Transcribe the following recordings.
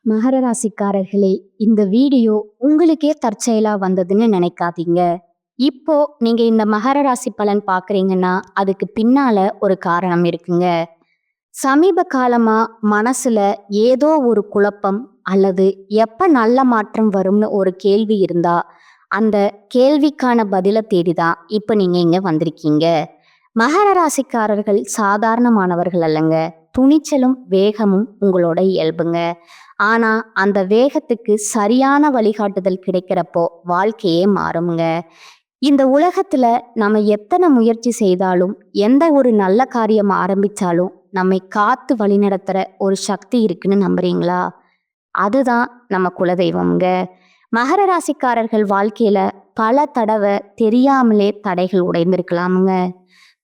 மகர ராசிக்காரர்களே, இந்த வீடியோ உங்களுக்கே தற்செயலா வந்ததுன்னு நினைக்காதீங்க. இப்போ நீங்க இந்த மகர ராசி பலன் பார்க்குறீங்கன்னா, அதுக்கு பின்னால ஒரு காரணம் இருக்குங்க. சமீப காலமா மனசுல ஏதோ ஒரு குழப்பம் அல்லது எப்ப நல்ல மாற்றம் வரும்னு ஒரு கேள்வி இருந்தா, அந்த கேள்விக்கான பதில தேடி தான் இப்ப நீங்க இங்க வந்திருக்கீங்க. மகர ராசிக்காரர்கள் சாதாரணமானவர்கள் அல்லங்க. துணிச்சலும் வேகமும் உங்களோட இயல்புங்க. ஆனா அந்த வேகத்துக்கு சரியான வழிகாட்டுதல் கிடைக்கிறப்போ வாழ்க்கையே மாறுங்க. இந்த உலகத்துல நம்ம எத்தனை முயற்சி செய்தாலும், எந்த ஒரு நல்ல காரியம் ஆரம்பிச்சாலும் நம்மை காத்து வழிநடத்துற ஒரு சக்தி இருக்குன்னு நம்புறீங்களா? அதுதான் நம்ம குலதெய்வம்ங்க. மகர ராசிக்காரர்கள் வாழ்க்கையில பல தடவை தெரியாமலே தடைகள் உடைந்திருக்கலாமுங்க.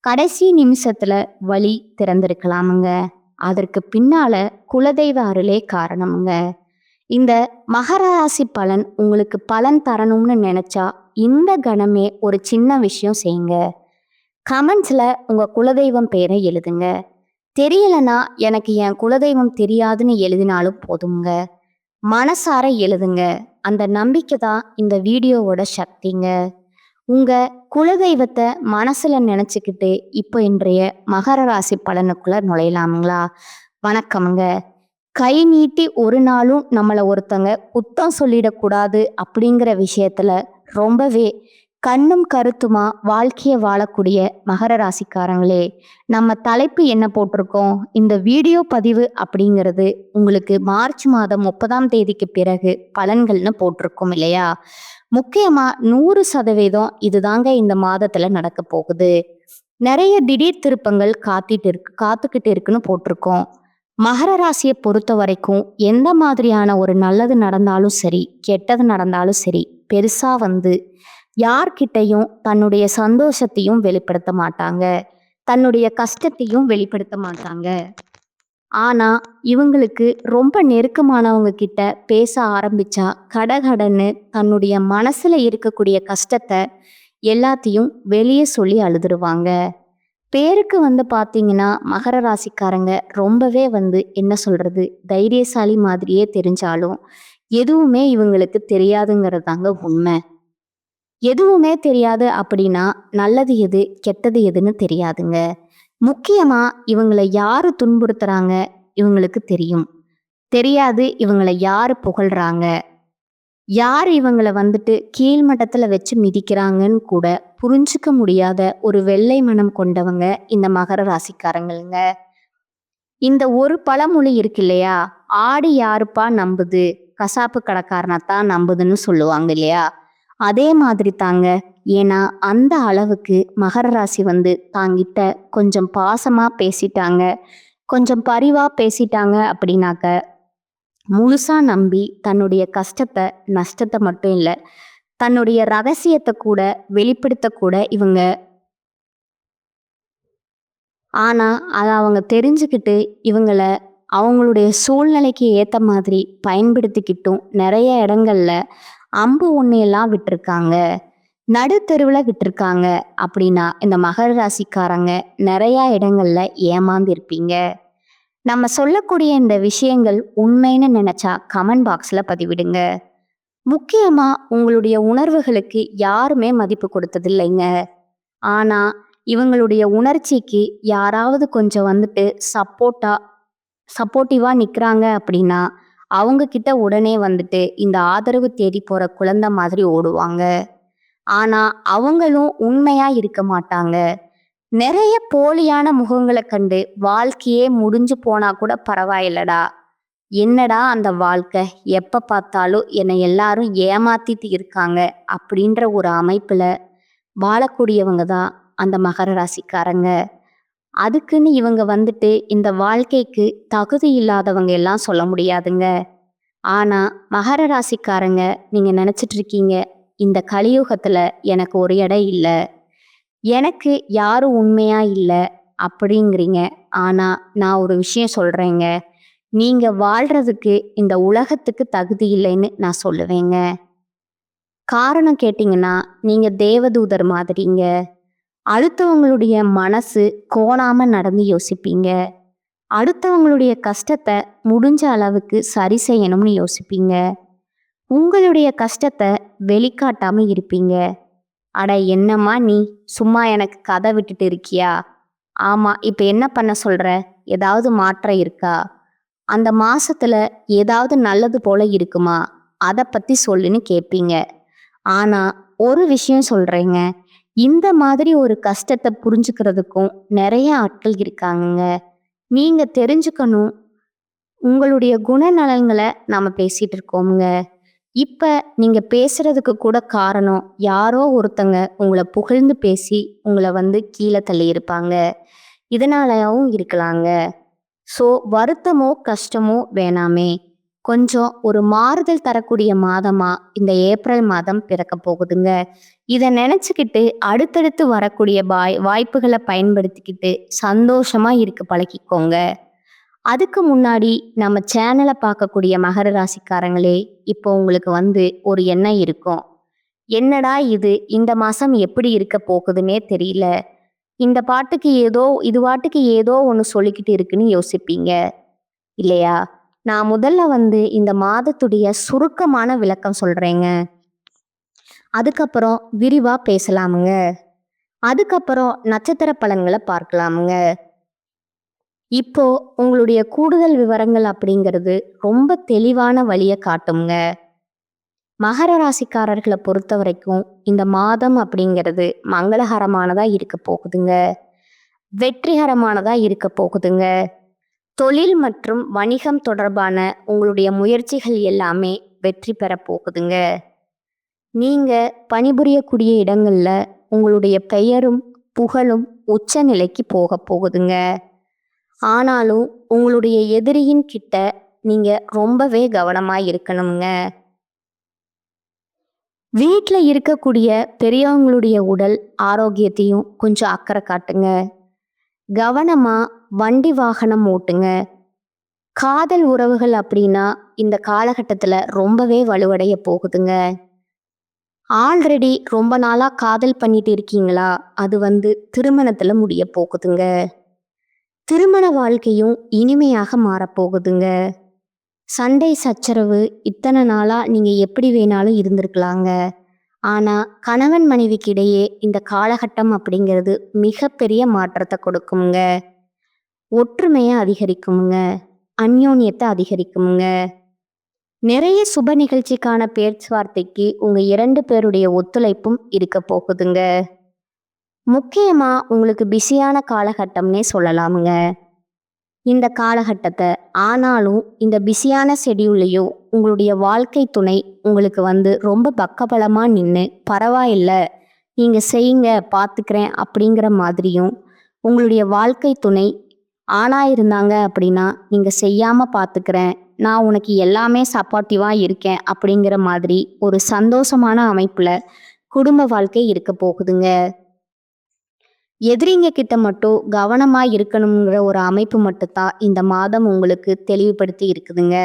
கடைசி நிமிஷத்துல வழி திறந்திருக்கலாமுங்க. அதற்கு பின்னால குலதெய்வ அருளே காரணமுங்க. இந்த மகர ராசி பலன் உங்களுக்கு பலன் தரணும்னு நினைச்சா இந்த கணமே ஒரு சின்ன விஷயம் செய்யுங்க. கமெண்ட்ஸ்ல உங்க குலதெய்வம் பேரை எழுதுங்க. தெரியலனா எனக்கு என் குலதெய்வம் தெரியாதுன்னு எழுதினாலும் போதுங்க. மனசார எழுதுங்க. அந்த நம்பிக்கை தான் இந்த வீடியோவோட சக்திங்க. உங்க குலதெய்வத்தை மனசுல நினைச்சுக்கிட்டு இப்போ இன்றைய மகர ராசி பலனுக்குள்ள நுழையலாமுங்களா? வணக்கமுங்க. கை நீட்டி ஒரு நாளும் நம்மளை ஒருத்தங்க குத்தம் சொல்லிடக்கூடாது அப்படிங்கிற விஷயத்துல ரொம்பவே கண்ணும் கருத்துமா வாழ்க்கையை வாழக்கூடிய மகர ராசிக்காரங்களே, நம்ம தலைப்பு என்ன போட்டிருக்கோம்? இந்த வீடியோ பதிவு அப்படிங்கிறது உங்களுக்கு மார்ச் மாதம் 30ஆம் தேதிக்கு பிறகு பலன்கள்னு போட்டிருக்கோம் இல்லையா? முக்கியமா 100% இதுதாங்க இந்த மாதத்துல நடக்க போகுது. நிறைய திடீர் திருப்பங்கள் காத்துக்கிட்டு இருக்குன்னு போட்டிருக்கோம். மகர ராசியை பொறுத்த வரைக்கும் எந்த மாதிரியான ஒரு நல்லது நடந்தாலும் சரி, கெட்டது நடந்தாலும் சரி, பெருசா யார்கிட்டையும் தன்னுடைய சந்தோஷத்தையும் வெளிப்படுத்த மாட்டாங்க, தன்னுடைய கஷ்டத்தையும் வெளிப்படுத்த மாட்டாங்க. ஆனா இவங்களுக்கு ரொம்ப நெருக்கமானவங்க கிட்ட பேச ஆரம்பிச்சா கடகடன்னு தன்னுடைய மனசுல இருக்கக்கூடிய கஷ்டத்தை எல்லாத்தையும் வெளியே சொல்லி அழுதுருவாங்க. பேருக்கு பார்த்தீங்கன்னா மகர ராசிக்காரங்க ரொம்பவே என்ன சொல்றது, தைரியசாலி மாதிரியே தெரிஞ்சாலும் எதுவுமே இவங்களுக்கு தெரியாதுங்கிறது தாங்க உண்மை. எதுவுமே தெரியாது அப்படின்னா நல்லது எது கெட்டது எதுன்னு தெரியாதுங்க. முக்கியமா இவங்களை யாரு துன்புறுத்துறாங்க இவங்களுக்கு தெரியும். தெரியாது இவங்களை யாரு புகழ்றாங்க, யார் இவங்களை கீழ்மட்டத்துல வச்சு மிதிக்கிறாங்கன்னு கூட புரிஞ்சுக்க முடியாத ஒரு வெள்ளை மனம் கொண்டவங்க இந்த மகர ராசிக்காரங்களுங்க. இந்த ஒரு பழமொழி இருக்கு இல்லையா, ஆடு யாருப்பா நம்புது, கசாப்பு கடைக்காரனத்தான் நம்புதுன்னு சொல்லுவாங்க இல்லையா? அதே மாதிரி தாங்க. ஏன்னா அந்த அளவுக்கு மகர ராசி தாங்கிட்ட கொஞ்சம் பாசமா பேசிட்டாங்க, கொஞ்சம் பரிவா பேசிட்டாங்க அப்படின்னாக்க முழுசா நம்பி தன்னுடைய கஷ்டத்தை நஷ்டத்தை மட்டும் இல்லை, தன்னுடைய ரகசியத்தை கூட வெளிப்படுத்த கூட இவங்க. ஆனா அதை அவங்க தெரிஞ்சுக்கிட்டு இவங்கள அவங்களுடைய சூழ்நிலைக்கு ஏத்த மாதிரி பயன்படுத்திக்கிட்டும் நிறைய இடங்கள்ல அம்பு ஒன்னையெல்லாம் விட்டுருக்காங்க, நடுத்தெருவில் விட்டுருக்காங்க. அப்படின்னா இந்த மகர ராசிக்காரங்க நிறைய இடங்கள்ல ஏமாந்திருப்பீங்க. நம்ம சொல்லக்கூடிய இந்த விஷயங்கள் உண்மைன்னு நினைச்சா கமெண்ட் பாக்ஸ்ல பதிவிடுங்க. முக்கியமா உங்களுடைய உணர்வுகளுக்கு யாருமே மதிப்பு கொடுத்ததில்லைங்க. ஆனா இவங்களுடைய உணர்ச்சிக்கு யாராவது கொஞ்சம் சப்போர்ட்டிவா நிக்கிறாங்க அப்படின்னா அவங்க கிட்ட உடனே இந்த ஆதரவு தேடி போற குழந்தை மாதிரி ஓடுவாங்க. ஆனா அவங்களும் உண்மையா இருக்க மாட்டாங்க. நிறைய போலியான முகங்களை கண்டு வாழ்க்கையே முடிஞ்சு போனா கூட பரவாயில்லடா, என்னடா அந்த வாழ்க்கை, எப்ப பார்த்தாலும் என்னை எல்லாரும் ஏமாத்திட்டு இருக்காங்க அப்படின்ற ஒரு அமைப்புல வாழக்கூடியவங்க தான் அந்த மகர ராசிக்காரங்க. அதுக்குன்னு இவங்க இந்த வாழ்க்கைக்கு தகுதி இல்லாதவங்க எல்லாம் சொல்ல முடியாதுங்க. ஆனா மகர ராசிக்காரங்க நீங்க நினைச்சிட்டு இருக்கீங்க, இந்த கலியுகத்துல எனக்கு ஒரு இடம் இல்லை, எனக்கு யாரும் உண்மையா இல்லை அப்படிங்கிறீங்க. ஆனா நான் ஒரு விஷயம் சொல்றேங்க, நீங்க வாழ்றதுக்கு இந்த உலகத்துக்கு தகுதி இல்லைன்னு நான் சொல்லுவேங்க. காரணம் கேட்டிங்கன்னா நீங்க தேவதூதர் மாதிரிங்க. அடுத்தவங்களுடைய மனசு கோணாம நடந்து யோசிப்பீங்க. அடுத்தவங்களுடைய கஷ்டத்தை முடிஞ்ச அளவுக்கு சரி செய்யணும்னு யோசிப்பீங்க. உங்களுடைய கஷ்டத்தை வெளிக்காட்டாம இருப்பீங்க. அட என்னம்மா நீ, சும்மா எனக்கு கதை விட்டுட்டு இருக்கியா? ஆமா, இப்ப என்ன பண்ண சொல்ற? ஏதாவது மாற்றம் இருக்கா? அந்த மாசத்துல ஏதாவது நல்லது போல இருக்குமா? அத பத்தி சொல்லுன்னு கேட்பீங்க. ஆனா ஒரு விஷயம் சொல்றேங்க. இந்த மாதிரி ஒரு கஷ்டத்தை புரிஞ்சுக்கிறதுக்கும் நிறைய ஆட்கள் இருக்காங்கங்க. நீங்க தெரிஞ்சுக்கணும். உங்களுடைய குணநலன்களை நாம பேசிட்டு இருக்கோமுங்க. இப்ப நீங்க பேசுறதுக்கு கூட காரணம் யாரோ ஒருத்தங்க உங்களை புகழ்ந்து பேசி உங்களை கீழே தள்ளி இருப்பாங்க. இதனாலவும் இருக்கலாங்க. ஸோ வருத்தமோ கஷ்டமோ வேணாமே. கொஞ்சம் ஒரு மாறுதல் தரக்கூடிய மாதமா இந்த ஏப்ரல் மாதம் பிறக்க போகுதுங்க. இதை நினைச்சுக்கிட்டு அடுத்தடுத்து வரக்கூடிய வாய்ப்புகளை பயன்படுத்திக்கிட்டு சந்தோஷமா இருக்க பழகிக்கோங்க. அதுக்கு முன்னாடி நம்ம சேனலை பார்க்கக்கூடிய மகர ராசிக்காரங்களே, இப்போ உங்களுக்கு ஒரு எண்ணம் இருக்கும். என்னடா இது, இந்த மாசம் எப்படி இருக்க போகுதுன்னே தெரியல. இந்த பாட்டுக்கு இது பாட்டுக்கு ஏதோ ஒன்று சொல்லிக்கிட்டு இருக்குன்னு யோசிப்பீங்க இல்லையா? நான் முதல்ல இந்த மாதத்துடைய சுருக்கமான விளக்கம் சொல்றேங்க. அதுக்கப்புறம் விரிவா பேசலாமுங்க. அதுக்கப்புறம் நட்சத்திர பலன்களை பார்க்கலாமுங்க. இப்போ உங்களுடைய கூடுதல் விவரங்கள் அப்படிங்கிறது ரொம்ப தெளிவான வழியை காட்டுங்க. மகர ராசிக்காரர்களை பொறுத்த வரைக்கும் இந்த மாதம் அப்படிங்கிறது மங்களகரமானதா இருக்க போகுதுங்க. வெற்றிகரமானதா இருக்க போகுதுங்க. தொழில் மற்றும் வணிகம் தொடர்பான உங்களுடைய முயற்சிகள் எல்லாமே வெற்றி பெற போகுதுங்க. நீங்க பணிபுரியக்கூடிய இடங்கள்ல உங்களுடைய பெயரும் புகழும் உச்ச நிலைக்கு போக போகுதுங்க. ஆனாலும் உங்களுடைய எதிரியின் கிட்ட நீங்க ரொம்பவே கவனமா இருக்கணுங்க. வீட்டில் இருக்கக்கூடிய பெரியவங்களுடைய உடல் ஆரோக்கியத்தையும் கொஞ்சம் அக்கறை காட்டுங்க. கவனமா வண்டி வாகனம் ஓட்டுங்க. காதல் உறவுகள் அப்படின்னா இந்த காலகட்டத்தில் ரொம்பவே வலுவடைய போகுதுங்க. ஆல்ரெடி ரொம்ப நாளா காதல் பண்ணிட்டு இருக்கீங்களா? அது திருமணத்துல முடிய போகுதுங்க. திருமண வாழ்க்கையும் இனிமையாக மாறப்போகுதுங்க. சண்டை சச்சரவு இத்தனை நாளா நீங்க எப்படி வேணாலும் இருந்திருக்கலாங்க. ஆனா கணவன் மனைவிக்கு இடையே இந்த காலகட்டம் அப்படிங்கிறது மிகப்பெரிய மாற்றத்தை கொடுக்குங்க. ஒற்றுமையை அதிகரிக்குங்க. அந்யோன்யத்தை அதிகரிக்குங்க. நிறைய சுப நிகழ்ச்சிக்கான பேச்சுவார்த்தைக்கு உங்க 2 பேருடைய ஒத்துழைப்பும் இருக்க போகுதுங்க. முக்கியமா உங்களுக்கு பிஸியான காலகட்டம்னே சொல்லலாமுங்க இந்த காலகட்டத்தை. ஆனாலும் இந்த பிஸியான ஷெட்யூல்லையும் உங்களுடைய வாழ்க்கை துணை உங்களுக்கு ரொம்ப பக்கபலமா நின்று பரவாயில்ல நீங்க செய்யுங்க பார்த்துக்கிறேன் அப்படிங்கிற மாதிரியும், உங்களுடைய வாழ்க்கை துணை ஆணா இருந்தாங்க அப்படின்னா நீங்க செய்யாம பார்த்துக்கிறேன், நான் உனக்கு எல்லாமே சப்போர்ட்டிவா இருக்கேன் அப்படிங்கிற மாதிரி ஒரு சந்தோஷமான அமைப்புல குடும்ப வாழ்க்கை இருக்க போகுதுங்க. எதிரிங்க கிட்ட மட்டும் கவனமா இருக்கணுங்கிற ஒரு அமைப்பு மட்டும்தான் இந்த மாதம் உங்களுக்கு தெளிவுபடுத்தி இருக்குதுங்க.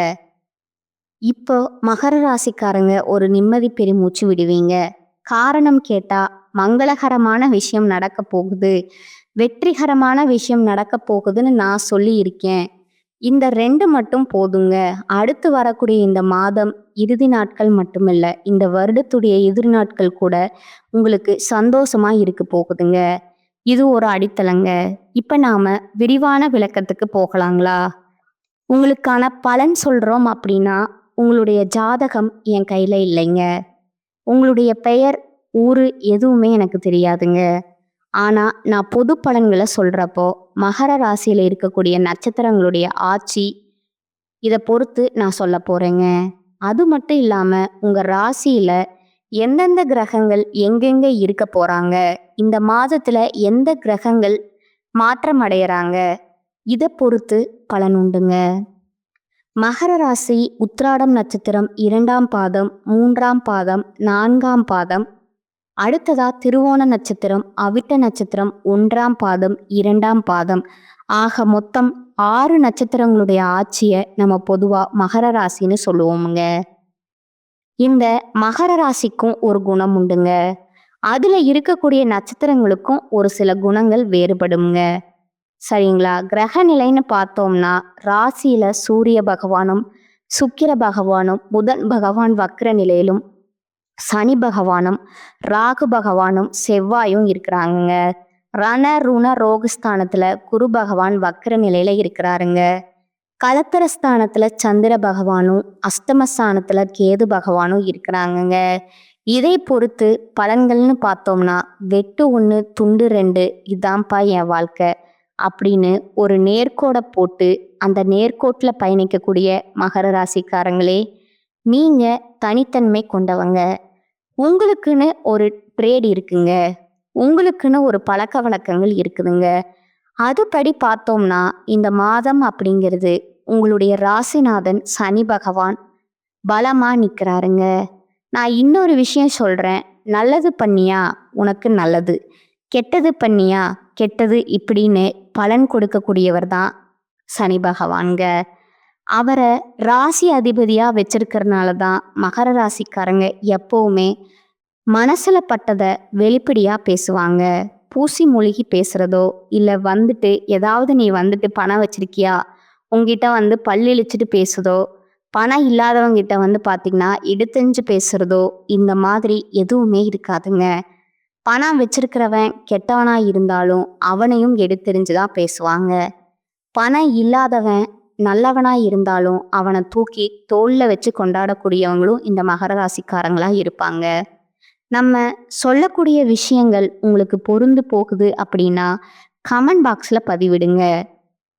இப்போ மகர ராசிக்காரங்க ஒரு நிம்மதி பெருமூச்சு விடுவீங்க. காரணம் கேட்டா மங்களகரமான விஷயம் நடக்க போகுது, வெற்றிகரமான விஷயம் நடக்க போகுதுன்னு நான் சொல்லி இருக்கேன். இந்த 2 மட்டும் போதுங்க. அடுத்து வரக்கூடிய இந்த மாதம் இறுதி நாட்கள் மட்டுமில்ல, இந்த வருடத்துடைய எதிர் நாட்கள் கூட உங்களுக்கு சந்தோஷமா இருக்க போகுதுங்க. இது ஒரு அடித்தளங்க. இப்ப நாம விரிவான விளக்கத்துக்கு போகலாங்களா? உங்களுக்கான பலன் சொல்றோம் அப்படின்னா உங்களுடைய ஜாதகம் என் கையில இல்லைங்க. உங்களுடைய பெயர், ஊரு எதுவுமே எனக்கு தெரியாதுங்க. ஆனா நான் பொது பலன்களை சொல்றப்போ மகர ராசியில இருக்கக்கூடிய நட்சத்திரங்களுடைய ஆட்சி இதை பொறுத்து நான் சொல்ல போறேங்க. அது மட்டும் இல்லாம உங்க ராசியில எந்தெந்த கிரகங்கள் எங்கெங்க இருக்க போறாங்க, இந்த மாதத்துல எந்த கிரகங்கள் மாற்றம் அடையறாங்க, இதை பொறுத்து பலன் உண்டுங்க. மகர ராசி உத்திராடம் நட்சத்திரம் 2ஆம் பாதம், 3ஆம் பாதம், 4ஆம் பாதம், அடுத்ததா திருவோண நட்சத்திரம், அவிட்ட நட்சத்திரம் 1ஆம் பாதம், 2ஆம் பாதம், ஆக மொத்தம் 6 நட்சத்திரங்களுடைய ஆட்சியை நம்ம பொதுவா மகர ராசின்னு சொல்லுவோமுங்க. இந்த மகர ராசிக்கும் ஒரு குணம் உண்டுங்க. அதுல இருக்கக்கூடிய நட்சத்திரங்களுக்கும் ஒரு சில குணங்கள் வேறுபடுங்க. சரிங்களா? கிரக நிலைன்னு பார்த்தோம்னா, ராசியில சூரிய பகவானும், சுக்கிர பகவானும், புதன் பகவான் வக்ர நிலையிலும், சனி பகவானும், ராகு பகவானும், செவ்வாயும் இருக்கிறாங்கங்க. ரண, ருண, ரோகஸ்தானத்துல குரு பகவான் வக்ர நிலையில இருக்கிறாருங்க. கலத்திரஸ்தானத்துல சந்திர பகவானும், அஷ்டமஸ்தானத்துல கேது பகவானும் இருக்கிறாங்கங்க. இதை பொறுத்து பலன்கள்னு பார்த்தோம்னா, வெட்டு 1 துண்டு 2 இதான்ப்பா என் வாழ்க்கை அப்படின்னு ஒரு நேர்கோடை போட்டு அந்த நேர்கோட்டுல பயணிக்கக்கூடிய மகர ராசிக்காரங்களே, நீங்க தனித்தன்மை கொண்டவங்க. உங்களுக்குன்னு ஒரு ட்ரேட் இருக்குங்க. உங்களுக்குன்னு ஒரு பழக்க வழக்கங்கள் இருக்குதுங்க. அதுபடி பார்த்தோம்னா, இந்த மாதம் அப்படிங்கிறது உங்களுடைய ராசிநாதன் சனி பகவான் பலமா நிற்கிறாருங்க. நான் இன்னொரு விஷயம் சொல்றேன். நல்லது பண்ணியா உனக்கு நல்லது, கெட்டது பண்ணியா கெட்டது இப்படின்னு பலன் கொடுக்கக்கூடியவர் தான் சனி பகவான்க. அவரை ராசி அதிபதியா வச்சிருக்கிறதுனால தான் மகர ராசிக்காரங்க எப்பவுமே மனசுல பட்டதை வெளிப்படையா பேசுவாங்க. பூசி மூழ்கி பேசுறதோ, இல்லை வந்துட்டு ஏதாவது நீ வந்துட்டு பணம் வச்சிருக்கியா, உங்ககிட்ட வந்து பல்லு இழிச்சிட்டு பேசுதோ, பணம் இல்லாதவங்கிட்ட வந்து பார்த்தீங்கன்னா எடுத்தெஞ்சு பேசுறதோ, இந்த மாதிரி எதுவுமே இருக்காதுங்க. பணம் வச்சிருக்கிறவன் கெட்டவனா இருந்தாலும் அவனையும் எடுத்தெறிஞ்சு தான் பேசுவாங்க. பணம் இல்லாதவன் நல்லவனா இருந்தாலும் அவனை தூக்கி தோல்ல வச்சு கொண்டாடக்கூடியவங்களும் இந்த மகர ராசிக்காரங்களா இருப்பாங்க. நம்ம சொல்லக்கூடிய விஷயங்கள் உங்களுக்கு பொருந்து போகுது அப்படின்னா கமெண்ட் பாக்ஸில் பதிவிடுங்க.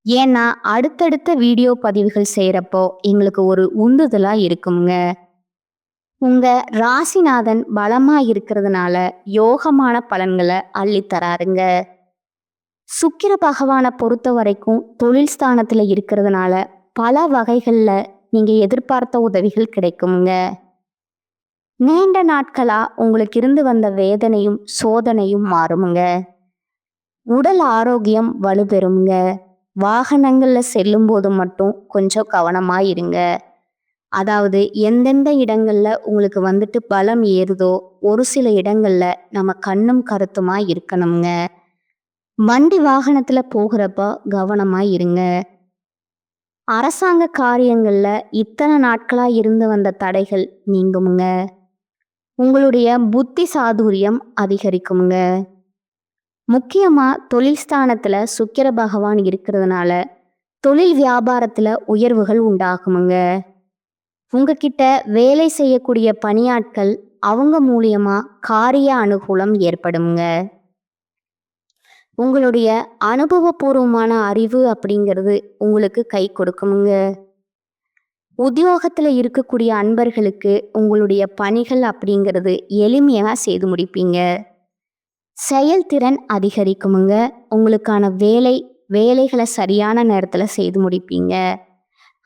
ஏன்னா அடுத்தடுத்த வீடியோ பதிவுகள் செய்கிறப்போ எங்களுக்கு ஒரு உந்துதலாக இருக்குங்க. உங்க ராசிநாதன் பலமா இருக்கிறதுனால யோகமான பலன்களை அள்ளித்தராருங்க. சுக்கிர பகவானை பொறுத்த வரைக்கும் தொழில் ஸ்தானத்தில் இருக்கிறதுனால பல வகைகளில் நீங்கள் எதிர்பார்த்த உதவிகள் கிடைக்குங்க. நீண்ட நாட்களா உங்களுக்கு இருந்து வந்த வேதனையும் சோதனையும் மாறுமுங்க. உடல் ஆரோக்கியம் வலுப்பெறுங்க. வாகனங்கள்ல செல்லும் போது மட்டும் கொஞ்சம் கவனமா இருங்க. அதாவது எந்தெந்த இடங்கள்ல உங்களுக்கு வந்துட்டு பலம் ஏறுதோ ஒரு சில இடங்கள்ல நம்ம கண்ணும் கருத்துமா இருக்கணுங்க. வண்டி வாகனத்துல போகிறப்ப கவனமா இருங்க. அரசாங்க காரியங்கள்ல இத்தனை நாட்களா இருந்து வந்த தடைகள் நீங்குமுங்க. உங்களுடைய புத்தி சாதுரியம் அதிகரிக்குமுங்க. முக்கியமா தொழில் ஸ்தானத்துல சுக்கிர பகவான் இருக்கிறதுனால தொழில் வியாபாரத்துல உயர்வுகள் உண்டாகுமுங்க. உங்ககிட்ட வேலை செய்யக்கூடிய பணியாட்கள் அவங்க மூலியமா காரிய அனுகூலம் ஏற்படுங்க. உங்களுடைய அனுபவபூர்வமான அறிவு அப்படிங்கிறது உங்களுக்கு கை கொடுக்குமுங்க. உத்தியோகத்துல இருக்கக்கூடிய அன்பர்களுக்கு உங்களுடைய பணிகள் அப்படிங்கிறது எளிமையா செய்து முடிப்பீங்க. செயல்திறன் அதிகரிக்குமுங்க. உங்களுக்கான வேலைகளை சரியான நேரத்தில் செய்து முடிப்பீங்க.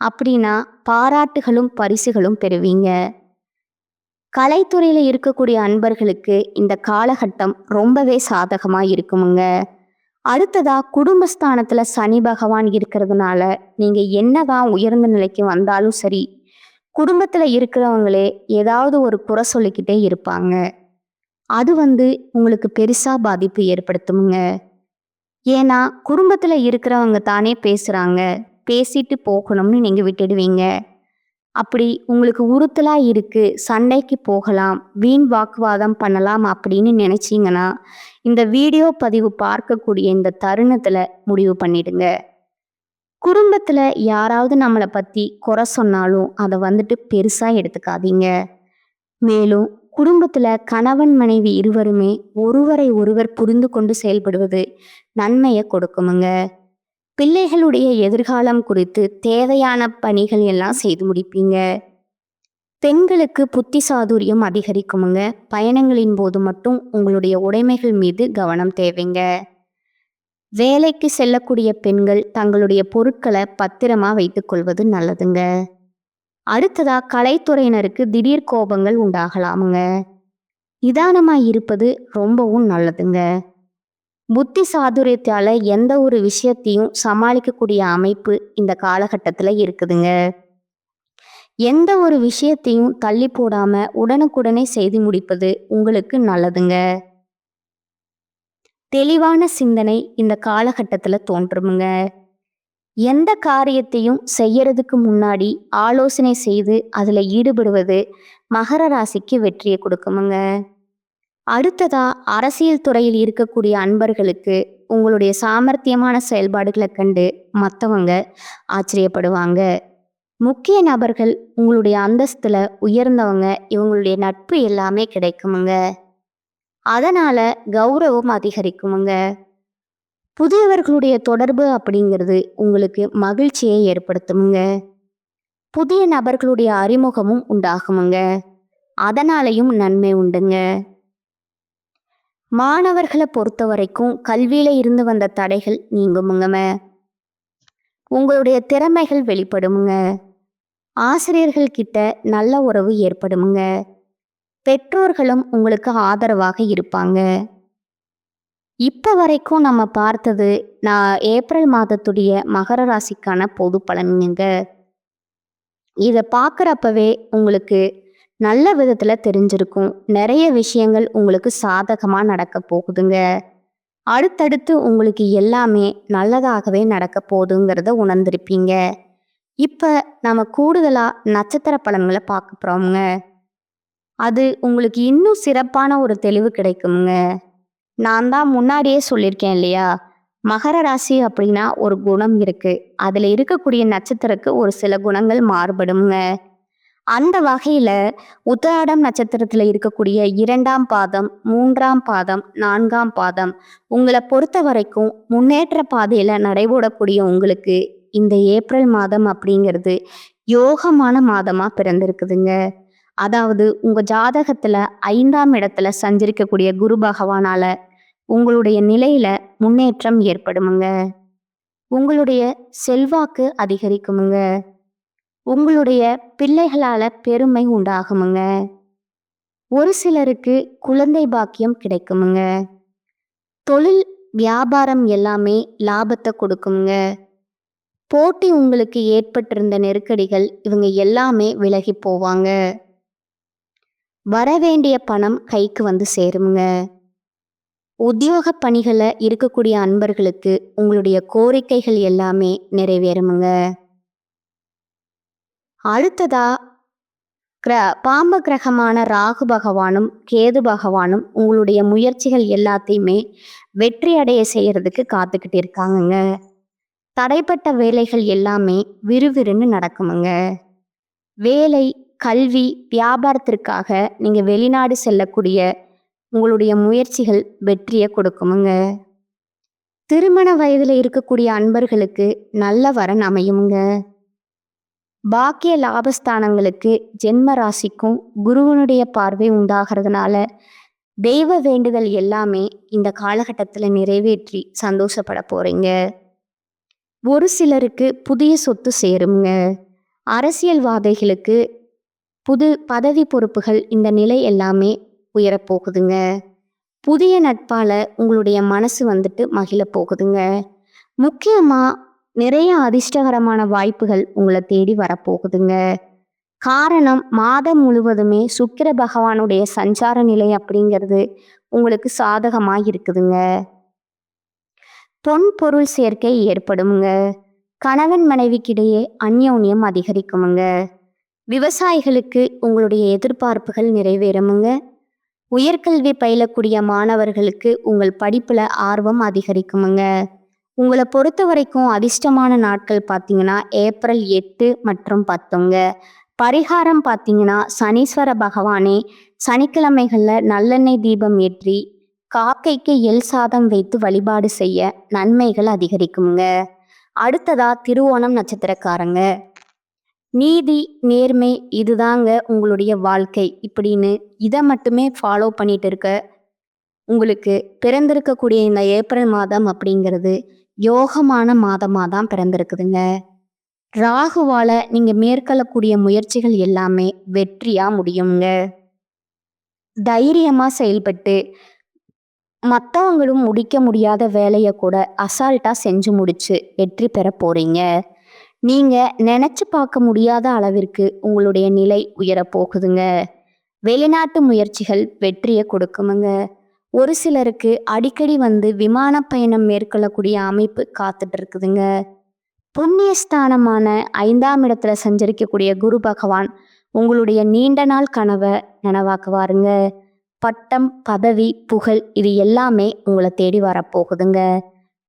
அப்படின்னா பாராட்டுகளும் பரிசுகளும் பெறுவீங்க. கலைத்துறையில் இருக்கக்கூடிய அன்பர்களுக்கு இந்த காலகட்டம் ரொம்பவே சாதகமாக இருக்குமுங்க. அடுத்ததா குடும்பஸ்தானத்தில் சனி பகவான் இருக்கிறதுனால நீங்கள் என்னதான் உயர்ந்த நிலைக்கு வந்தாலும் சரி, குடும்பத்தில் இருக்கிறவங்களே ஏதாவது ஒரு குறை சொல்லிக்கிட்டே இருப்பாங்க. அது உங்களுக்கு பெருசா பாதிப்பு ஏற்படுத்துமுங்க. ஏன்னா குடும்பத்துல இருக்கிறவங்க தானே பேசுறாங்க, பேசிட்டு போகணும்னு நீங்க விட்டுடுவீங்க. அப்படி உங்களுக்கு உறுத்தலா இருக்கு, சண்டைக்கு போகலாம், வீண் வாக்குவாதம் பண்ணலாம் அப்படின்னு நினைச்சீங்கன்னா இந்த வீடியோ பதிவு பார்க்கக்கூடிய இந்த தருணத்துல முடிவு பண்ணிடுங்க. குடும்பத்துல யாராவது நம்மளை பத்தி குறை சொன்னாலும் அதை பெருசா எடுத்துக்காதீங்க. மேலும் குடும்பத்துல கணவன் மனைவி இருவருமே ஒருவரை ஒருவர் புரிந்து கொண்டு செயல்படுவது நன்மையை கொடுக்குமுங்க. பிள்ளைகளுடைய எதிர்காலம் குறித்து தேவையான பணிகள் எல்லாம் செய்து முடிப்பீங்க. பெண்களுக்கு புத்தி சாதுரியம் அதிகரிக்குமுங்க. பயணங்களின் போது மட்டும் உங்களுடைய உடைமைகள் மீது கவனம் தேவைங்க. வேலைக்கு செல்லக்கூடிய பெண்கள் தங்களுடைய பொருட்களை பத்திரமா வைத்துக் கொள்வது நல்லதுங்க. அடுத்ததா கலைத்துறையினருக்கு திடீர் கோபங்கள் உண்டாகலாமுங்க. நிதானமா இருப்பது ரொம்பவும் நல்லதுங்க. புத்தி சாதுரியத்தால எந்த ஒரு விஷயத்தையும் சமாளிக்கக்கூடிய அமைப்பு இந்த காலகட்டத்தில் இருக்குதுங்க. எந்த ஒரு விஷயத்தையும் தள்ளி போடாம உடனுக்குடனே செய்து முடிப்பது உங்களுக்கு நல்லதுங்க. தெளிவான சிந்தனை இந்த காலகட்டத்தில் தோன்றுமுங்க. எந்த காரியத்தையும் செய்யறதுக்கு முன்னாடி ஆலோசனை செய்து அதில் ஈடுபடுவது மகர ராசிக்கு வெற்றியை கொடுக்குமுங்க. அடுத்ததா அரசியல் துறையில் இருக்கக்கூடிய அன்பர்களுக்கு உங்களுடைய சாமர்த்தியமான செயல்பாடுகளை கண்டு மற்றவங்க ஆச்சரியப்படுவாங்க. முக்கிய நபர்கள் உங்களுடைய அந்தஸ்துல உயர்ந்தவங்க, இவங்களுடைய நட்பு எல்லாமே கிடைக்குமுங்க. அதனால கௌரவம் அதிகரிக்குமுங்க. புதியவர்களுடைய தொடர்பு அப்படிங்கிறது உங்களுக்கு மகிழ்ச்சியை ஏற்படுத்துமுங்க. புதிய நபர்களுடைய அறிமுகமும் உண்டாகுமுங்க. அதனாலையும் நன்மை உண்டுங்க. மாணவர்களை பொறுத்த வரைக்கும் கல்வியில இருந்து வந்த தடைகள் நீங்குமுங்க. உங்களுடைய திறமைகள் வெளிப்படுமுங்க. ஆசிரியர்கள் கிட்ட நல்ல உறவு ஏற்படுமுங்க. பெற்றோர்களும் உங்களுக்கு ஆதரவாக இருப்பாங்க. இப்போ வரைக்கும் நம்ம பார்த்தது ஏப்ரல் மாதத்துடைய மகர ராசிக்கான பொது பலனுங்க. இதை பார்க்குறப்பவே உங்களுக்கு நல்ல விதத்தில் தெரிஞ்சிருக்கும். நிறைய விஷயங்கள் உங்களுக்கு சாதகமாக நடக்க போகுதுங்க. அடுத்தடுத்து உங்களுக்கு எல்லாமே நல்லதாகவே நடக்க போகுதுங்கிறத உணர்ந்திருப்பீங்க. இப்போ நம்ம கூடுதலாக நட்சத்திர பலன்களை பார்க்க போகிறோமுங்க. அது உங்களுக்கு இன்னும் சிறப்பான ஒரு தெளிவு கிடைக்குமுங்க. நான் தான் முன்னாடியே சொல்லியிருக்கேன் இல்லையா, மகர ராசி அப்படின்னா ஒரு குணம் இருக்கு. அதில் இருக்கக்கூடிய நட்சத்திரக்கு ஒரு சில குணங்கள் மாறுபடுங்க. அந்த வகையில் உத்திராடம் நட்சத்திரத்தில் இருக்கக்கூடிய 2ஆம் பாதம், 3ஆம் பாதம், 4ஆம் பாதம் உங்களை பொறுத்த வரைக்கும் முன்னேற்ற பாதையில் நடைபோடக்கூடிய உங்களுக்கு இந்த ஏப்ரல் மாதம் அப்படிங்கிறது யோகமான மாதமாக பிறந்திருக்குதுங்க. அதாவது உங்கள் ஜாதகத்தில் 5ஆம் இடத்துல சஞ்சரிக்கக்கூடிய குரு பகவானால உங்களுடைய நிலையில முன்னேற்றம் ஏற்படுமுங்க. உங்களுடைய செல்வாக்கு அதிகரிக்குமுங்க. உங்களுடைய பிள்ளைகளால பெருமை உண்டாகுமுங்க. ஒரு சிலருக்கு குழந்தை பாக்கியம் கிடைக்குமுங்க. தொழில் வியாபாரம் எல்லாமே லாபத்தை கொடுக்குமுங்க. போட்டி உங்களுக்கு ஏற்பட்டிருந்த நெருக்கடிகள் இவங்க எல்லாமே விலகி போவாங்க. வரவேண்டிய பணம் கைக்கு வந்து சேருமுங்க. உத்தியோக பணிகளில் இருக்கக்கூடிய அன்பர்களுக்கு உங்களுடைய கோரிக்கைகள் எல்லாமே நிறைவேறுமுங்க. அடுத்ததா பாம்பு கிரகமான ராகு பகவானும் கேது பகவானும் உங்களுடைய முயற்சிகள் எல்லாத்தையுமே வெற்றி அடைய செய்யறதுக்கு காத்துக்கிட்டு இருக்காங்கங்க. தடைப்பட்ட வேலைகள் எல்லாமே விறுவிறுன்னு நடக்குமுங்க. வேலை, கல்வி, வியாபாரத்திற்காக நீங்கள் வெளிநாடு செல்லக்கூடிய உங்களுடைய முயற்சிகள் வெற்றியை கொடுக்குமுங்க. திருமண வயதில் இருக்கக்கூடிய அன்பர்களுக்கு நல்ல வரன் அமையுங்க. பாக்கிய லாபஸ்தானங்களுக்கு ஜென்ம ராசிக்கும் குருவனுடைய பார்வை உண்டாகிறதுனால தெய்வ வேண்டுதல் எல்லாமே இந்த காலகட்டத்தில் நிறைவேற்றி சந்தோஷப்பட போறீங்க. ஒரு சிலருக்கு புதிய சொத்து சேருங்க. அரசியல்வாதிகளுக்கு புது பதவி பொறுப்புகள் இந்த நிலை எல்லாமே உயரப்போகுதுங்க. புதிய நட்பால உங்களுடைய மனசு வந்துட்டு மகிழ போகுதுங்க. முக்கியமாக நிறைய அதிர்ஷ்டகரமான வாய்ப்புகள் உங்களை தேடி வரப்போகுதுங்க. காரணம் மாதம் முழுவதுமே சுக்கிர பகவானுடைய சஞ்சார நிலை அப்படிங்கிறது உங்களுக்கு சாதகமாக இருக்குதுங்க. பொன் பொருள் சேர்க்கை ஏற்படுமுங்க. கணவன் மனைவிக்கிடையே அந்யோன்யம் அதிகரிக்குமுங்க. விவசாயிகளுக்கு உங்களுடைய எதிர்பார்ப்புகள் நிறைவேறுமுங்க. உயர்கல்வி பயிலக்கூடிய மாணவர்களுக்கு உங்கள் படிப்பில் ஆர்வம் அதிகரிக்குமுங்க. உங்களை பொறுத்த வரைக்கும் அதிர்ஷ்டமான நாட்கள் பார்த்தீங்கன்னா ஏப்ரல் 8 மற்றும் 10ங்க. பரிகாரம் பார்த்தீங்கன்னா சனீஸ்வர பகவானே சனிக்கிழமைகளில் நல்லெண்ணெய் தீபம் ஏற்றி காக்கைக்கு எல் சாதம் வைத்து வழிபாடு செய்ய நன்மைகள் அதிகரிக்குங்க. அடுத்ததா திருவோணம் நட்சத்திரக்காரங்க. நீதி, நேர்மை இதுதாங்க உங்களுடைய வாழ்க்கை இப்படின்னு இதை மட்டுமே ஃபாலோ பண்ணிட்டு இருக்க உங்களுக்கு பிறந்திருக்கக்கூடிய இந்த ஏப்ரல் மாதம் அப்படிங்கிறது யோகமான மாதமாக தான் பிறந்திருக்குதுங்க. ராகுவால் நீங்கள் மேற்கொள்ளக்கூடிய முயற்சிகள் எல்லாமே வெற்றியாக முடியுங்க. தைரியமாக செயல்பட்டு மற்றவங்களும் முடிக்க முடியாத வேலையை கூட அசால்ட்டாக செஞ்சு முடிச்சு வெற்றி பெற போகிறீங்க. நீங்கள் நினச்சி பார்க்க முடியாத அளவிற்கு உங்களுடைய நிலை உயரப்போகுதுங்க. வெளிநாட்டு முயற்சிகள் வெற்றியை கொடுக்குமுங்க. ஒரு சிலருக்கு அடிக்கடி விமான பயணம் மேற்கொள்ளக்கூடிய அமைப்பு காத்துட்டு இருக்குதுங்க. புண்ணியஸ்தானமான 5ஆம் இடத்துல சஞ்சரிக்கக்கூடிய குரு பகவான் உங்களுடைய நீண்ட நாள் கனவை நனவாக்குவாருங்க. பட்டம், பதவி, புகழ் இது எல்லாமே உங்களை தேடி வரப்போகுதுங்க.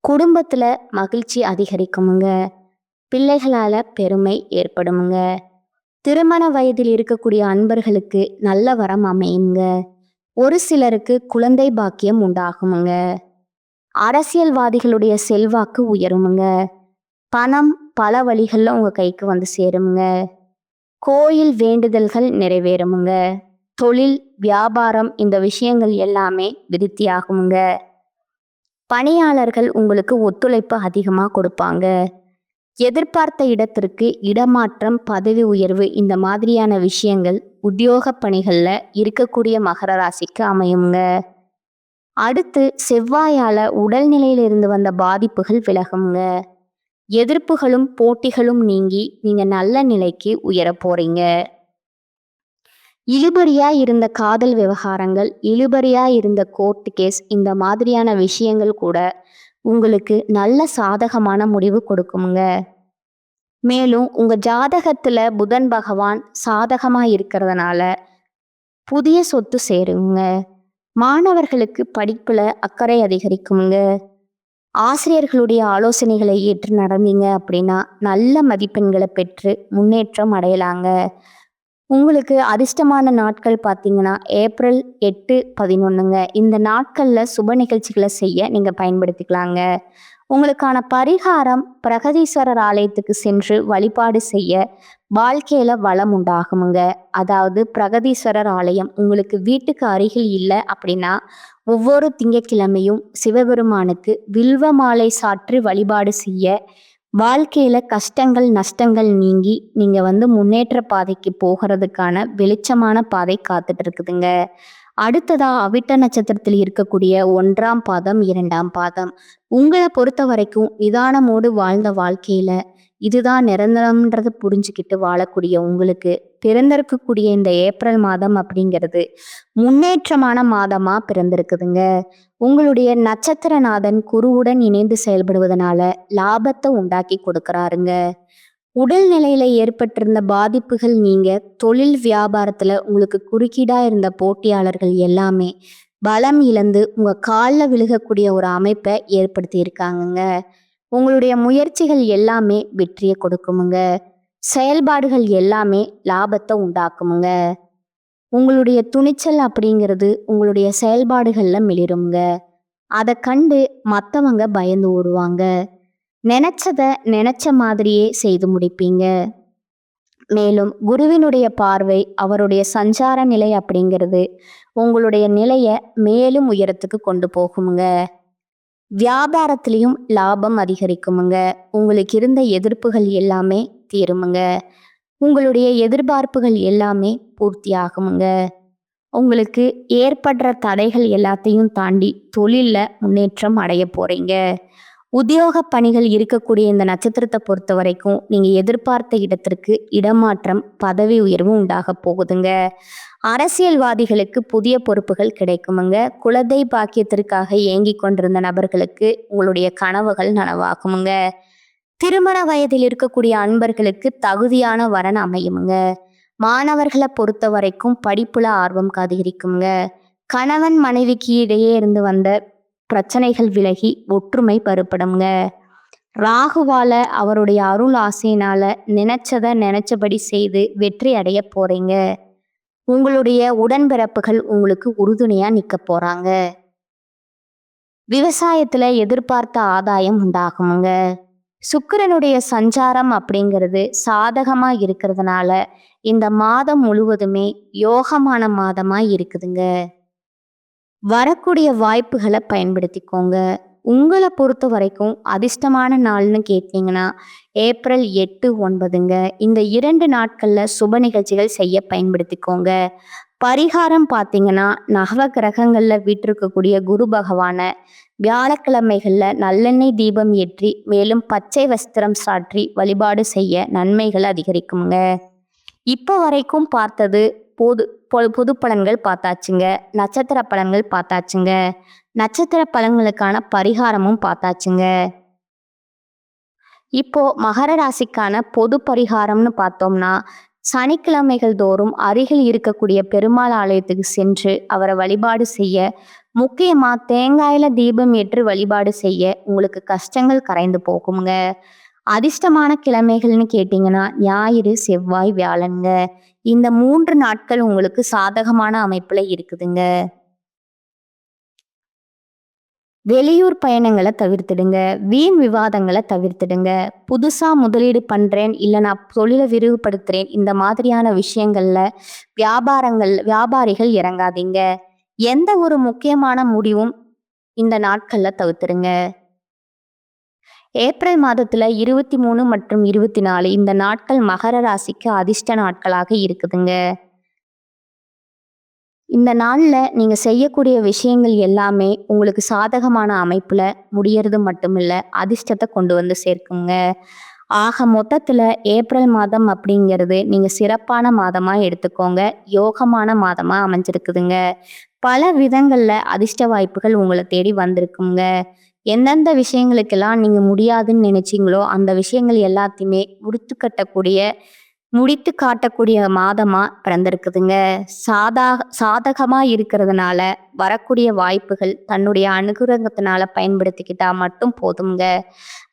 குடும்பத்துல மகிழ்ச்சி அதிகரிக்குமுங்க. பிள்ளைகளால பெருமை ஏற்படுமுங்க. திருமண வயதில் இருக்கக்கூடிய அன்பர்களுக்கு நல்ல வரம் அமையுங்க. ஒரு சிலருக்கு குழந்தை பாக்கியம் உண்டாகுமுங்க. அரசியல்வாதிகளுடைய செல்வாக்கு உயருமுங்க. பணம் பல வழிகளில் உங்க கைக்கு சேருமுங்க. கோயில் வேண்டுதல்கள் நிறைவேறுமுங்க. தொழில், வியாபாரம் இந்த விஷயங்கள் எல்லாமே விருத்தியாகுமுங்க. பணியாளர்கள் உங்களுக்கு ஒத்துழைப்பு அதிகமாக கொடுப்பாங்க. எதிர்பார்த்த இடத்திற்கு இடமாற்றம், பதவி உயர்வு இந்த மாதிரியான விஷயங்கள் உத்தியோக பணிகளில் இருக்கக்கூடிய மகர ராசிக்கு அமையுங்க. அடுத்து செவ்வாயால உடல்நிலையிலிருந்து வந்த பாதிப்புகள் விலகுங்க. எதிர்ப்புகளும் போட்டிகளும் நீங்கி நீங்க நல்ல நிலைக்கு உயர போறீங்க. இழுபறியா இருந்த காதல் விவகாரங்கள், இழுபறியா இருந்த கோர்ட் கேஸ் இந்த மாதிரியான விஷயங்கள் கூட உங்களுக்கு நல்ல சாதகமான முடிவு கொடுக்குமுங்க. மேலும் உங்க ஜாதகத்துல புதன் பகவான் சாதகமா இருக்கிறதுனால புதிய சொத்து சேருங்க. மாணவர்களுக்கு படிப்புல அக்கறை அதிகரிக்குங்க. ஆசிரியர்களுடைய ஆலோசனைகளை ஏற்று நடந்தீங்க அப்படின்னா நல்ல மதிப்பெண்களை பெற்று முன்னேற்றம் அடையலாங்க. உங்களுக்கு அதிர்ஷ்டமான நாட்கள் பார்த்தீங்கன்னா ஏப்ரல் 8, 11ங்க. இந்த நாட்களில் சுப நிகழ்ச்சிகளை செய்ய நீங்கள் பயன்படுத்திக்கலாங்க. உங்களுக்கான பரிகாரம் பிரகதீஸ்வரர் ஆலயத்துக்கு சென்று வழிபாடு செய்ய வாழ்க்கையில் வளம் உண்டாகுமுங்க. அதாவது பிரகதீஸ்வரர் ஆலயம் உங்களுக்கு வீட்டுக்கு அருகில் இல்லை அப்படின்னா ஒவ்வொரு திங்கட்கிழமையும் சிவபெருமானுக்கு வில்வ மாலை சாற்றி வழிபாடு செய்ய வாழ்க்கையில கஷ்டங்கள் நஷ்டங்கள் நீங்கி நீங்க முன்னேற்ற பாதைக்கு போகிறதுக்கான வெளிச்சமான பாதை காத்துட்டு இருக்குதுங்க. அடுத்ததா அவிட்ட நட்சத்திரத்தில் இருக்கக்கூடிய 1ஆம் பாதம், 2ஆம் பாதம் உங்களை பொறுத்த வரைக்கும் நிதானமோடு வாழ்ந்த வாழ்க்கையில இதுதான் நிரந்தரம்ன்றதை புரிஞ்சுக்கிட்டு வாழக்கூடிய உங்களுக்கு பிறந்திருக்கக்கூடிய இந்த ஏப்ரல் மாதம் அப்படிங்கிறது முன்னேற்றமான மாதமா பிறந்திருக்குதுங்க. உங்களுடைய நட்சத்திரநாதன் குருவுடன் இணைந்து செயல்படுவதனால லாபத்தை உண்டாக்கி கொடுக்கறாருங்க. உடல்நிலையில ஏற்பட்டிருந்த பாதிப்புகள் நீங்க தொழில் வியாபாரத்துல உங்களுக்கு குறுக்கீடா இருந்த போட்டியாளர்கள் எல்லாமே பலம் இழந்து உங்க காலில் விழுகக்கூடிய ஒரு அமைப்பை ஏற்படுத்தி இருக்காங்கங்க. உங்களுடைய முயற்சிகள் எல்லாமே வெற்றியை கொடுக்குமுங்க. செயல்பாடுகள் எல்லாமே லாபத்தை உண்டாக்குமுங்க. உங்களுடைய துணிச்சல் அப்படிங்கிறது உங்களுடைய செயல்பாடுகள்ல மிளிருங்க. அதை கண்டு மற்றவங்க பயந்து ஓடுவாங்க. நினைச்சத நினைச்ச மாதிரியே செய்து முடிப்பீங்க. மேலும் குருவினுடைய பார்வை, அவருடைய சஞ்சார நிலை அப்படிங்கிறது உங்களுடைய நிலையை மேலும் உயரத்துக்கு கொண்டு போகுமுங்க. வியாபாரத்திலையும் லாபம் அதிகரிக்குமுங்க. உங்களுக்கு இருந்த எதிர்ப்புகள் எல்லாமே தீருமுங்க. உங்களுடைய எதிர்பார்ப்புகள் எல்லாமே பூர்த்தியாகுமுங்க. உங்களுக்கு ஏற்படுற தடைகள் எல்லாத்தையும் தாண்டி தொழிலில் முன்னேற்றம் அடைய போறீங்க. உத்தியோக பணிகள் இருக்கக்கூடிய இந்த நட்சத்திரத்தை பொறுத்த வரைக்கும் நீங்கள் எதிர்பார்த்த இடத்திற்கு இடமாற்றம், பதவி உயர்வு உண்டாக போகுதுங்க. அரசியல்வாதிகளுக்கு புதிய பொறுப்புகள் கிடைக்குமுங்க. குழந்தை பாக்கியத்திற்காக ஏங்கி கொண்டிருந்த நபர்களுக்கு உங்களுடைய கனவுகள் நனவாகுமுங்க. திருமண வயதில் இருக்கக்கூடிய அன்பர்களுக்கு தகுதியான வரன் அமையுமுங்க. மாணவர்களை பொறுத்த வரைக்கும் படிப்புல ஆர்வம் அதிகரிக்குங்க. கணவன் மனைவிக்கு இடையே இருந்து வந்த பிரச்சனைகள் விலகி ஒற்றுமை பருப்படுங்க. ராகுவால அவருடைய அருள் ஆசையினால நினைச்சத நினைச்சபடி செய்து வெற்றி அடைய போறீங்க. உங்களுடைய உடன்பிறப்புகள் உங்களுக்கு உறுதுணையா நிக்க போறாங்க. விவசாயத்துல எதிர்பார்த்த ஆதாயம் உண்டாகுமுங்க. சுக்கிரனுடைய சஞ்சாரம் அப்படிங்கிறது சாதகமா இருக்கிறதுனால இந்த மாதம் முழுவதுமே யோகமான மாதமா இருக்குதுங்க. வரக்கூடிய வாய்ப்புகளை பயன்படுத்திக்கோங்க. உங்களை பொறுத்த வரைக்கும் அதிர்ஷ்டமான நாள்னு கேட்டீங்கன்னா ஏப்ரல் 8, 9ங்க. இந்த 2 நாட்களில் சுப நிகழ்ச்சிகள் செய்ய பயன்படுத்திக்கோங்க. பரிகாரம் பார்த்தீங்கன்னா நவ கிரகங்களில் வீற்றிருக்கக்கூடிய குரு பகவானை வியாழக்கிழமைகளில் நல்லெண்ணெய் தீபம் ஏற்றி மேலும் பச்சை வஸ்திரம் சாற்றி வழிபாடு செய்ய நன்மைகள் அதிகரிக்குங்க. இப்போ வரைக்கும் பார்த்தது பொது பலன்கள் பார்த்தாச்சுங்க. நட்சத்திர பலன்கள் பார்த்தாச்சுங்க. நட்சத்திர பலன்களுக்கான பரிகாரமும் பார்த்தாச்சுங்க. இப்போ மகர ராசிக்கான பொது பரிகாரம்னு பார்த்தோம்னா, சனிக்கிழமைகள் தோறும் அருகில் இருக்கக்கூடிய பெருமாள் ஆலயத்துக்கு சென்று அவரை வழிபாடு செய்ய, முக்கியமா தேங்காயில தீபம் ஏற்றி வழிபாடு செய்ய உங்களுக்கு கஷ்டங்கள் கரைந்து போகுங்க. அதிர்ஷ்டமான கிழமைகள்னு கேட்டிங்கன்னா ஞாயிறு, செவ்வாய், வியாழனுங்க. இந்த 3 நாட்கள் உங்களுக்கு சாதகமான அமைப்புல இருக்குதுங்க. வெளியூர் பயணங்களை தவிர்த்திடுங்க. வீண் விவாதங்களை தவிர்த்திடுங்க. புதுசா முதலீடு பண்றேன், இல்ல நான் தொழிலை விரிவுபடுத்துறேன், இந்த மாதிரியான விஷயங்கள்ல வியாபாரிகள் இறங்காதீங்க. எந்த ஒரு முக்கியமான முடிவும் இந்த நாட்கள்ல தவிர்த்திடுங்க. ஏப்ரல் மாதத்துல 23 மற்றும் 24 இந்த நாட்கள் மகர ராசிக்கு அதிர்ஷ்ட நாட்களாக இருக்குதுங்க. இந்த நாள்ல நீங்க செய்யக்கூடிய விஷயங்கள் எல்லாமே உங்களுக்கு சாதகமான அமைப்புல முடியறது மட்டுமில்ல, அதிர்ஷ்டத்தை கொண்டு வந்து சேர்க்குங்க. ஆக மொத்தத்துல ஏப்ரல் மாதம் அப்படிங்கிறது நீங்க சிறப்பான மாதமா எடுத்துக்கோங்க. யோகமான மாதமா அமைஞ்சிருக்குதுங்க. பல விதங்கள்ல அதிர்ஷ்ட வாய்ப்புகள் உங்களை தேடி வந்திருக்குங்க. எந்தெந்த விஷயங்களுக்கெல்லாம் நீங்க முடியாதுன்னு நினைச்சீங்களோ அந்த விஷயங்கள் எல்லாத்தையுமே முடித்து காட்டக்கூடிய மாதமா பிறந்திருக்குதுங்க. சாதகமா இருக்கிறதுனால வரக்கூடிய வாய்ப்புகள் தன்னுடைய அனுகிரகத்தினால பயன்படுத்திக்கிட்டா மட்டும் போதுங்க.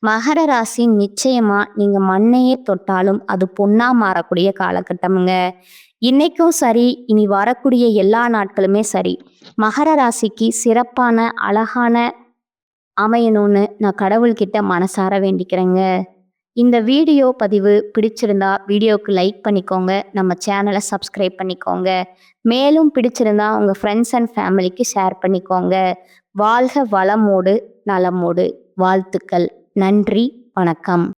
மகர ராசி நிச்சயமா நீங்க மண்ணையே தொட்டாலும் அது பொன்னா மாறக்கூடிய காலகட்டமுங்க. இன்னைக்கும் சரி, இனி வரக்கூடிய எல்லா நாட்களுமே சரி, மகர ராசிக்கு சிறப்பான அழகான அமையணும்னு நான் கடவுள்கிட்ட மனசார வேண்டிக்கிறேங்க. இந்த வீடியோ பதிவு பிடிச்சிருந்தா வீடியோவுக்கு லைக் பண்ணிக்கோங்க. நம்ம சேனலை சப்ஸ்கிரைப் பண்ணிக்கோங்க. மேலும் பிடிச்சிருந்தா உங்கள் ஃப்ரெண்ட்ஸ் அண்ட் ஃபேமிலிக்கு ஷேர் பண்ணிக்கோங்க. வாழ்க வளமோடு நலமோடு. வாழ்த்துக்கள். நன்றி. வணக்கம்.